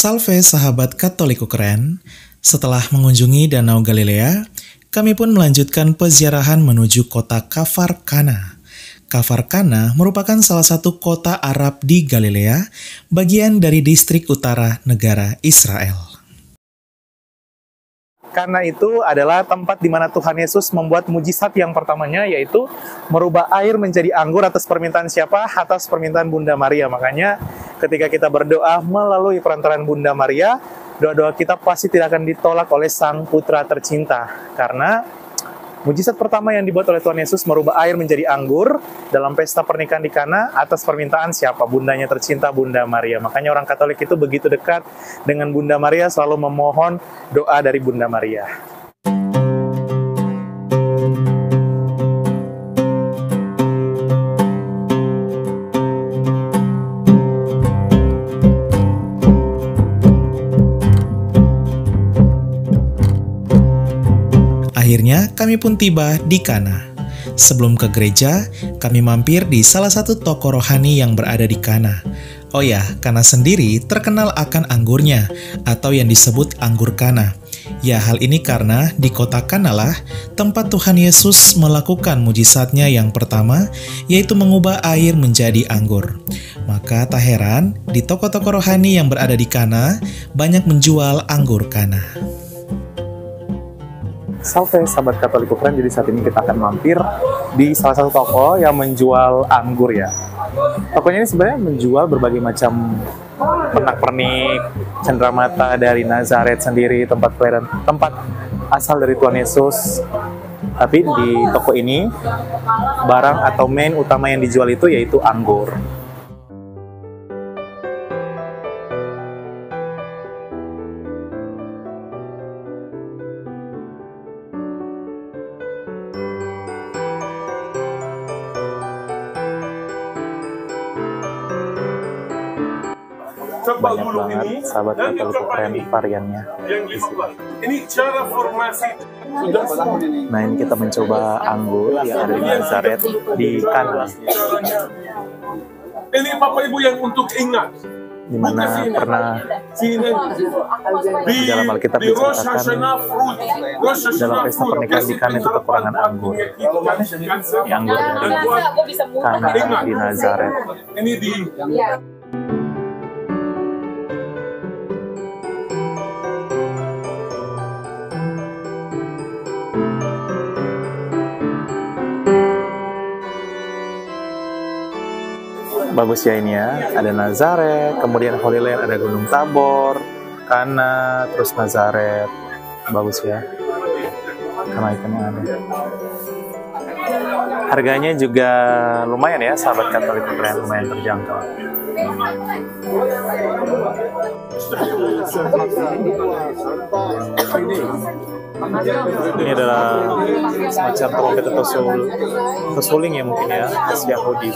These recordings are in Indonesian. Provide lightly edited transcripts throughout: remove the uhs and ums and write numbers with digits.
Salve sahabat Katoliko keren, setelah mengunjungi Danau Galilea, kami pun melanjutkan peziarahan menuju kota Kafar Kana. Kafar Kana merupakan salah satu kota Arab di Galilea, bagian dari distrik utara negara Israel. Karena itu adalah tempat di mana Tuhan Yesus membuat mujizat yang pertamanya, yaitu merubah air menjadi anggur atas permintaan siapa? Atas permintaan Bunda Maria. Makanya ketika kita berdoa melalui perantaraan Bunda Maria, doa-doa kita pasti tidak akan ditolak oleh Sang Putra tercinta. Karena mujizat pertama yang dibuat oleh Tuhan Yesus merubah air menjadi anggur dalam pesta pernikahan di Kana atas permintaan siapa? Bundanya tercinta, Bunda Maria. Makanya orang Katolik itu begitu dekat dengan Bunda Maria, selalu memohon doa dari Bunda Maria. Akhirnya kami pun tiba di Kana. Sebelum ke gereja, kami mampir di salah satu toko rohani yang berada di Kana. Oh ya, Kana sendiri terkenal akan anggurnya, atau yang disebut anggur Kana. Ya, hal ini karena di kota Kana lah tempat Tuhan Yesus melakukan mujizatnya yang pertama, yaitu mengubah air menjadi anggur. Maka tak heran, di toko-toko rohani yang berada di Kana, banyak menjual anggur Kana. Salve sahabat Katoliko keren, jadi saat ini kita akan mampir di salah satu toko yang menjual anggur ya. Tokonya ini sebenarnya menjual berbagai macam pernak-pernik, cenderamata dari Nazaret sendiri, tempat kelahiran, tempat asal dari Tuhan Yesus. Tapi di toko ini, barang atau main utama yang dijual itu yaitu anggur. Banyak banget sahabat Katoliko keren variannya. Ini cara formasi. Nah, ini kita mencoba anggur yang ada di Nazaret di Kana. Ini Bapak Ibu yang untuk ingat. Di mana pernah di dalam Alkitab diceritakan dalam pesta pernikahan di Kana itu kekurangan anggur. Di anggur dari Kana di Nazaret. Ini di bagus ya ini ya, ada Nazaret, kemudian Holy Land, ada Gunung Tabor, Kana, terus Nazaret, bagus ya, karena ikonnya ada. Harganya juga lumayan ya, sahabat Katolik keren, lumayan terjangkau. Ini adalah semacam trompet atau suling ya mungkin ya, khas Yahudi.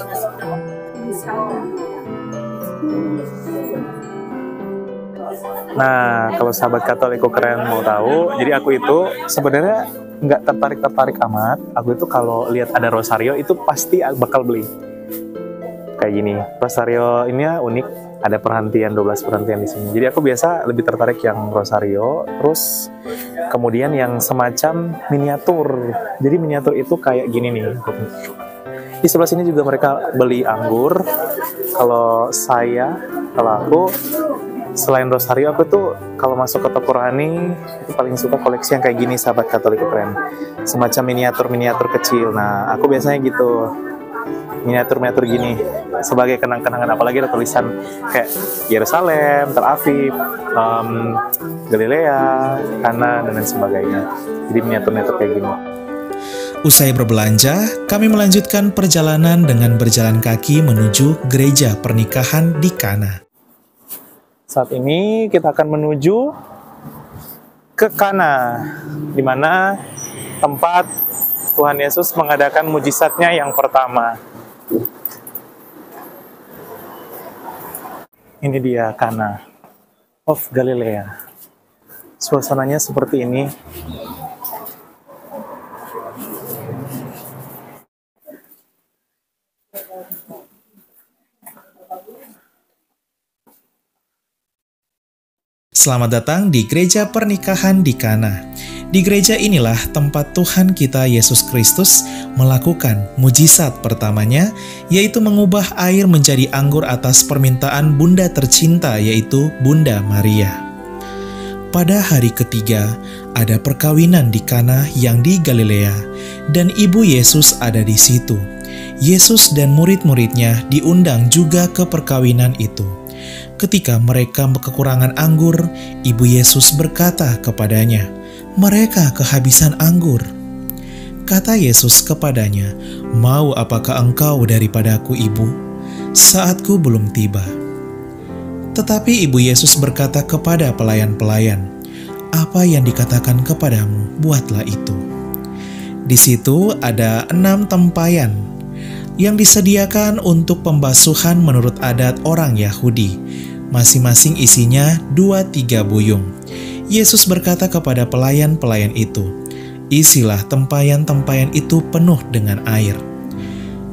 Nah, kalau sahabat Katoliko keren mau tahu, jadi aku itu sebenarnya nggak tertarik amat. Aku itu kalau lihat ada rosario itu pasti bakal beli. Kayak gini, rosario ini unik, ada perhentian 12 perhentian di sini. Jadi aku biasa lebih tertarik yang rosario, terus kemudian yang semacam miniatur. Jadi miniatur itu kayak gini nih. Di sebelah sini juga mereka beli anggur. Kalau aku selain rosario, aku tuh kalau masuk ke toko rohani itu paling suka koleksi yang kayak gini, sahabat Katoliko keren. Semacam miniatur kecil. Nah, aku biasanya gitu. Miniatur gini sebagai kenang-kenangan, apalagi ada tulisan kayak Yerusalem, Tel Aviv, Galilea, Kana, dan lain sebagainya. Jadi miniatur kayak gini. Usai berbelanja, kami melanjutkan perjalanan dengan berjalan kaki menuju gereja pernikahan di Kana. Saat ini kita akan menuju ke Kana. di mana tempat Tuhan Yesus mengadakan mujizatnya yang pertama. Ini dia Kana of Galilea. Suasananya seperti ini. Selamat datang di Gereja Pernikahan di Kana. Di gereja inilah tempat Tuhan kita Yesus Kristus melakukan mujizat pertamanya, yaitu mengubah air menjadi anggur atas permintaan Bunda tercinta, yaitu Bunda Maria. Pada hari ketiga, ada perkawinan di Kana yang di Galilea, dan ibu Yesus ada di situ. Yesus dan murid-muridnya diundang juga ke perkawinan itu. Ketika mereka kekurangan anggur, ibu Yesus berkata kepadanya, "Mereka kehabisan anggur." Kata Yesus kepadanya, "Mau apakah engkau daripadaku, ibu? Saatku belum tiba." Tetapi ibu Yesus berkata kepada pelayan-pelayan, "Apa yang dikatakan kepadamu, buatlah itu." Di situ ada 6 tempayan yang disediakan untuk pembasuhan menurut adat orang Yahudi. Masing-masing isinya 2-3 buyung. Yesus berkata kepada pelayan-pelayan itu, "Isilah tempayan-tempayan itu penuh dengan air."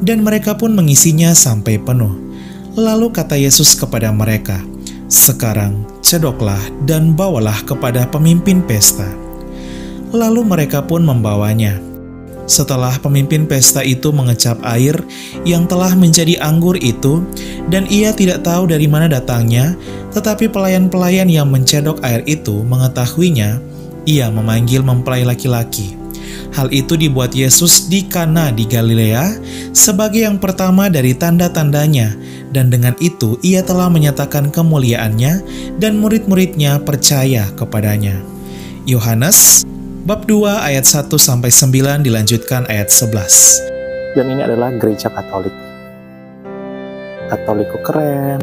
Dan mereka pun mengisinya sampai penuh. Lalu kata Yesus kepada mereka, "Sekarang cedoklah dan bawalah kepada pemimpin pesta." Lalu mereka pun membawanya. Setelah pemimpin pesta itu mengecap air yang telah menjadi anggur itu, dan ia tidak tahu dari mana datangnya, tetapi pelayan-pelayan yang mencedok air itu mengetahuinya, ia memanggil mempelai laki-laki. Hal itu dibuat Yesus di Kana di Galilea sebagai yang pertama dari tanda-tandanya, dan dengan itu ia telah menyatakan kemuliaannya dan murid-muridnya percaya kepadanya. Yohanes Bab 2 ayat 1-9 dilanjutkan ayat 11. Dan ini adalah gereja Katolik. Katolikku keren.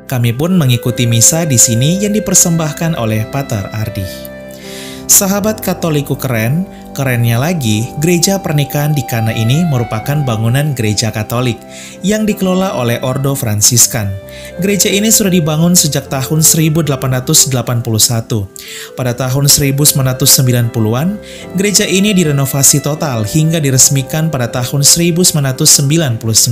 Kami pun mengikuti misa di sini yang dipersembahkan oleh Pater Ardi. Sahabat Katoliku keren, kerennya lagi, gereja pernikahan di Kana ini merupakan bangunan gereja Katolik yang dikelola oleh Ordo Fransiskan. Gereja ini sudah dibangun sejak tahun 1881. Pada tahun 1990-an, gereja ini direnovasi total hingga diresmikan pada tahun 1999.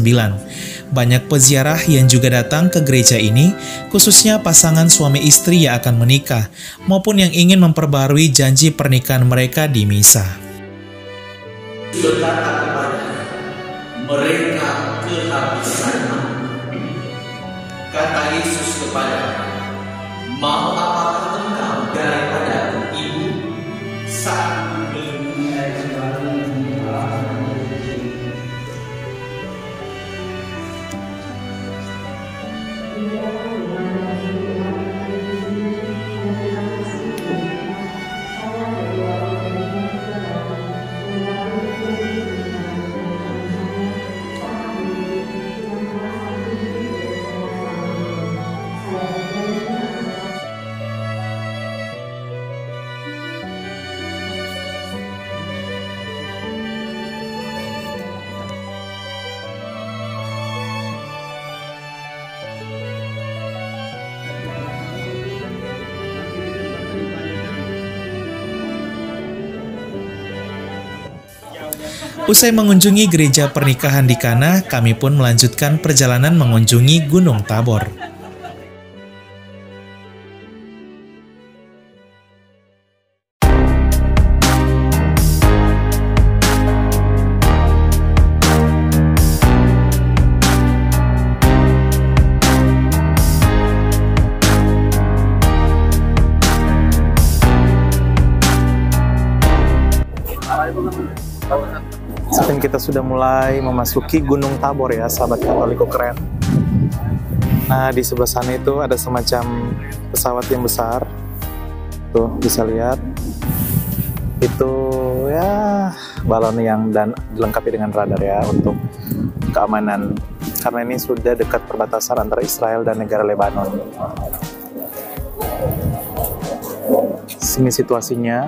Banyak peziarah yang juga datang ke gereja ini, khususnya pasangan suami istri yang akan menikah, maupun yang ingin memperbarui janji pernikahan mereka di misa. Berkata kepadanya, "Mereka kehabisan anggur." Kata Yesus kepadanya, "Mau apakah engkau daripada ibu? Saat belum." Usai mengunjungi gereja pernikahan di Kana, kami pun melanjutkan perjalanan mengunjungi Gunung Tabor. Dan kita sudah mulai memasuki Gunung Tabor ya, sahabat Katoliku keren. Nah, di sebelah sana itu ada semacam pesawat yang besar. Tuh, bisa lihat. Itu ya balon yang dan dilengkapi dengan radar ya untuk keamanan. Karena ini sudah dekat perbatasan antara Israel dan negara Lebanon. sini situasinya.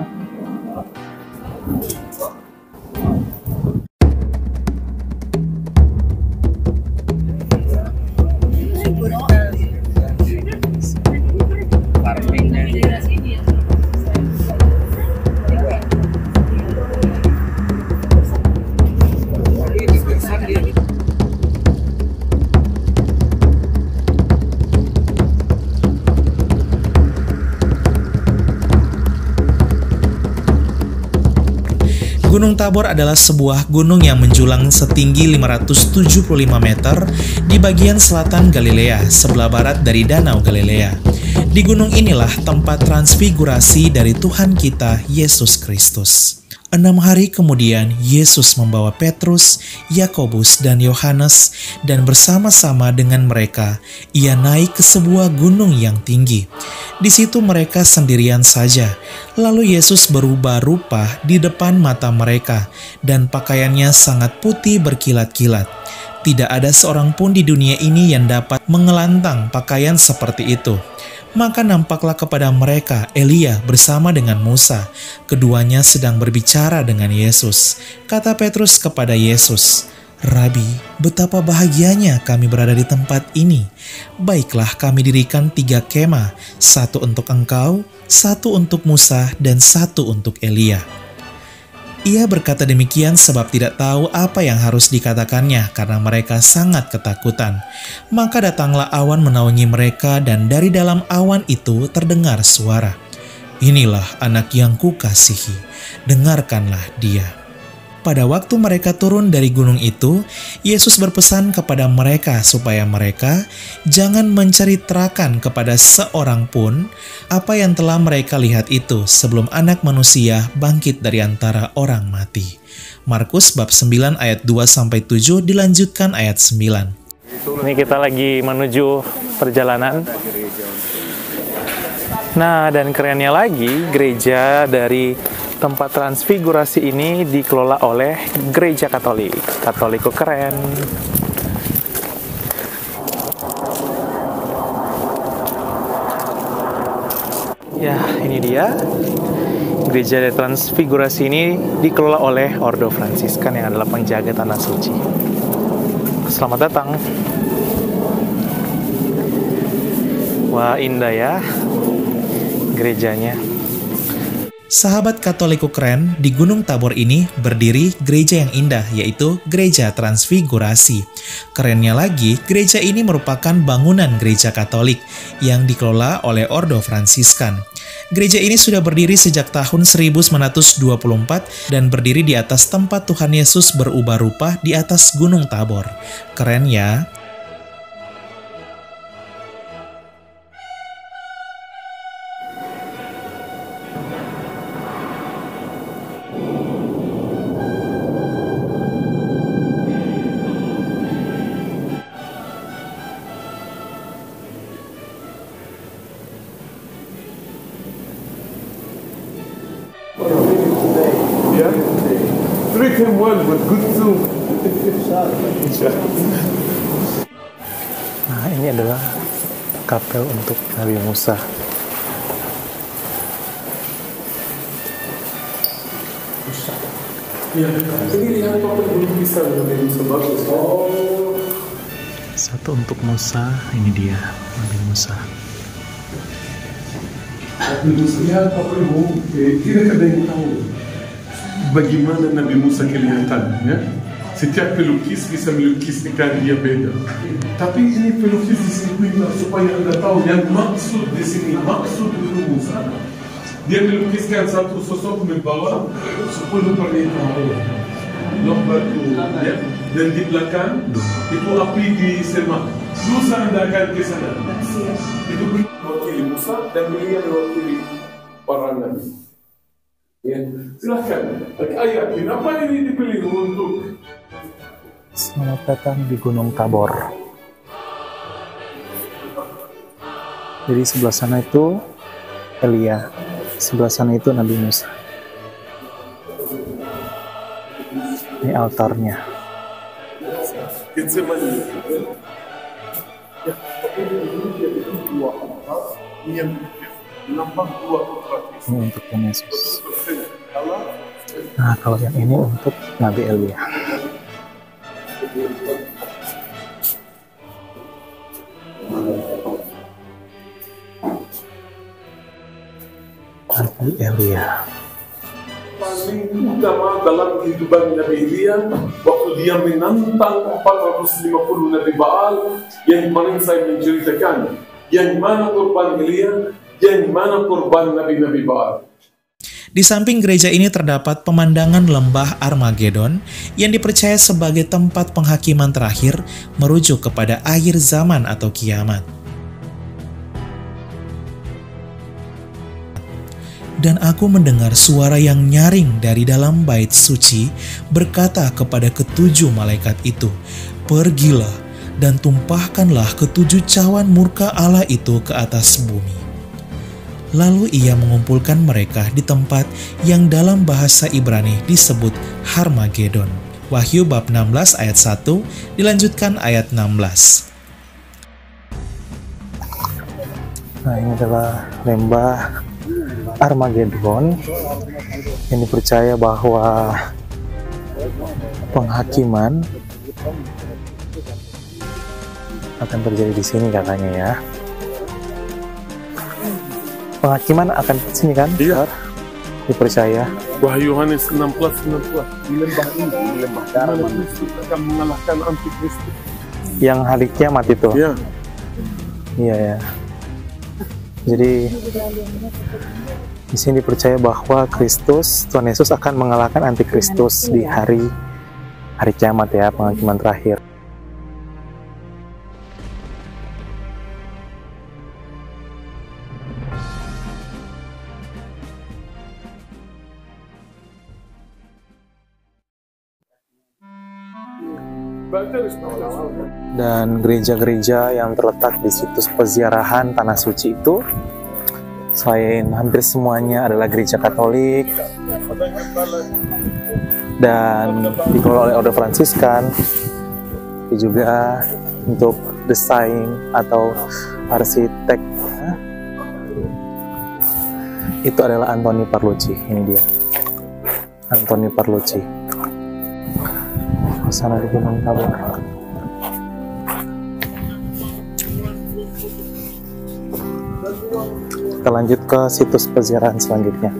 Gunung Tabor adalah sebuah gunung yang menjulang setinggi 575 meter di bagian selatan Galilea, sebelah barat dari Danau Galilea. Di gunung inilah tempat transfigurasi dari Tuhan kita, Yesus Kristus. 6 hari kemudian, Yesus membawa Petrus, Yakobus, dan Yohanes, dan bersama-sama dengan mereka, ia naik ke sebuah gunung yang tinggi. Di situ mereka sendirian saja. Lalu Yesus berubah rupa di depan mata mereka, dan pakaiannya sangat putih berkilat-kilat. Tidak ada seorang pun di dunia ini yang dapat mengelantang pakaian seperti itu. Maka nampaklah kepada mereka Elia bersama dengan Musa. Keduanya sedang berbicara dengan Yesus. Kata Petrus kepada Yesus, "Rabi, betapa bahagianya kami berada di tempat ini. Baiklah kami dirikan 3 kemah, 1 untuk engkau, 1 untuk Musa, dan 1 untuk Elia." Ia berkata demikian sebab tidak tahu apa yang harus dikatakannya karena mereka sangat ketakutan. Maka datanglah awan menaungi mereka dan dari dalam awan itu terdengar suara, "Inilah anak yang kukasihi, dengarkanlah dia." Pada waktu mereka turun dari gunung itu, Yesus berpesan kepada mereka supaya mereka jangan menceritakan kepada seorang pun apa yang telah mereka lihat itu sebelum Anak Manusia bangkit dari antara orang mati. Markus bab 9 ayat 2-7 dilanjutkan ayat 9. Ini kita lagi menuju perjalanan. Nah, dan kerennya lagi, gereja dari tempat transfigurasi ini dikelola oleh gereja Katolik. Katolik kok keren. Ya, ini dia. Gereja dari transfigurasi ini dikelola oleh Ordo Fransiskan yang adalah penjaga tanah suci. Selamat datang. Wah, indah ya gerejanya. Sahabat Katolik keren, di Gunung Tabor ini berdiri gereja yang indah, yaitu Gereja Transfigurasi. Kerennya lagi, gereja ini merupakan bangunan gereja Katolik yang dikelola oleh Ordo Fransiskan. Gereja ini sudah berdiri sejak tahun 1924 dan berdiri di atas tempat Tuhan Yesus berubah rupa di atas Gunung Tabor. Keren ya? Yeah? 3 came well, but good too. Nah, ini adalah kapel untuk Nabi Musa. Ya, ini lihat apa yang belum bisa menjadi sebagus. Oh. 1 untuk Musa, ini dia Nabi Musa. Lihat apa yang tidak ada yang tahu bagaimana Nabi Musa kelihatan, ya. Setiap pelukis bisa melukiskan dia beda. Tapi ini pelukis di sini supaya anda tahu yang maksud di sini, maksud itu Musa. Dia melukiskan satu sosok membawa 10 perintah Allah. Nomor 2, ya. Dan di belakang itu api di semak. Musa anda akan ke sana. Itu mewakili Musa dan beliau mewakili para nabi. Ya, silahkan. Ayat, kenapa ini dipilih untuk? Selamat datang di Gunung Tabor. Jadi sebelah sana itu Elia, sebelah sana itu Nabi Musa. Ini altarnya. Getsemani. Ya, tapi ini dia itu 2 altar yang lambang dua putra Kristus. Ini untuk Tuhan Yesus. Allah Nah, kalau yang ini untuk Nabi Elia. Nabi Elia. paling utama dalam kehidupan Nabi Elia waktu dia menantang 450 Nabi Baal, yang mana saya menceritakan, yang mana korban Elia, yang mana korban Nabi-Nabi Baal. Di samping gereja ini terdapat pemandangan lembah Armageddon yang dipercaya sebagai tempat penghakiman terakhir merujuk kepada akhir zaman atau kiamat. Dan aku mendengar suara yang nyaring dari dalam bait suci berkata kepada ketujuh malaikat itu, "Pergilah dan tumpahkanlah ketujuh cawan murka Allah itu ke atas bumi." Lalu ia mengumpulkan mereka di tempat yang dalam bahasa Ibrani disebut Harmagedon. Wahyu bab 16 ayat 1 dilanjutkan ayat 16. Nah, ini adalah lembah Armageddon yang dipercaya bahwa penghakiman akan terjadi di sini katanya ya. Penghakiman akan di sini kan? Iya. Dipercaya. Wahyu Yohanes 16:16. Di lembah ini, di lembah darah Kristus akan mengalahkan antikristus. Yang hari kiamat itu. Ya. Iya ya. Jadi di sini dipercaya bahwa Kristus, Tuhan Yesus akan mengalahkan antikristus di hari kiamat ya, penghakiman terakhir. Dan gereja-gereja yang terletak di situs peziarahan Tanah Suci itu, selain hampir semuanya adalah gereja Katolik dan dikelola oleh Ordo Fransiskan, tapi juga untuk desain atau arsitek itu adalah Antoni Parlucci. Ini dia, Antoni Parlucci. Sana di Gunung Tabor. Kita lanjut ke situs peziarahan selanjutnya.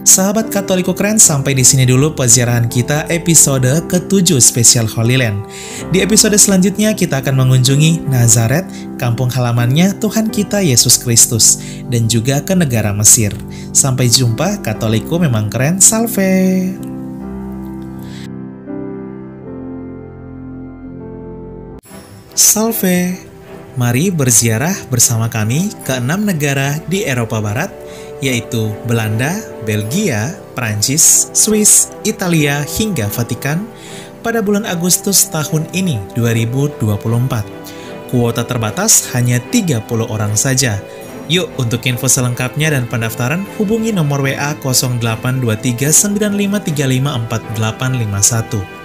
Sahabat Katoliko Keren, sampai di sini dulu peziarahan kita episode ke-7 spesial Holy Land. Di episode selanjutnya kita akan mengunjungi Nazaret, kampung halamannya Tuhan kita Yesus Kristus, dan juga ke negara Mesir. Sampai jumpa, Katoliko memang keren, salve! Salve! Mari berziarah bersama kami ke 6 negara di Eropa Barat, yaitu Belanda, Belgia, Prancis, Swiss, Italia, hingga Vatikan pada bulan Agustus tahun ini 2024. Kuota terbatas hanya 30 orang saja. Yuk, untuk info selengkapnya dan pendaftaran hubungi nomor WA 082395354851.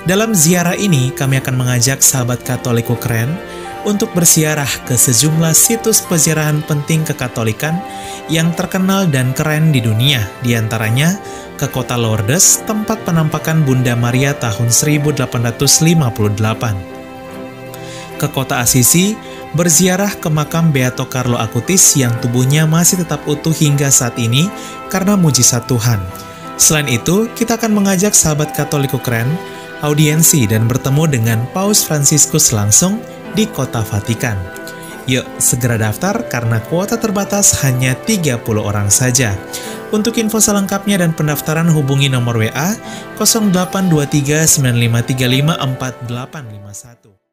Dalam ziarah ini, kami akan mengajak sahabat Katoliko Keren untuk berziarah ke sejumlah situs peziarahan penting kekatolikan yang terkenal dan keren di dunia, diantaranya ke kota Lourdes, tempat penampakan Bunda Maria tahun 1858. Ke kota Assisi, berziarah ke makam Beato Carlo Acutis yang tubuhnya masih tetap utuh hingga saat ini karena mujizat Tuhan. Selain itu, kita akan mengajak sahabat Katoliko Keren audiensi dan bertemu dengan Paus Fransiskus langsung di kota Vatikan. Yuk, segera daftar karena kuota terbatas hanya 30 orang saja. Untuk info selengkapnya dan pendaftaran hubungi nomor WA 082395354851.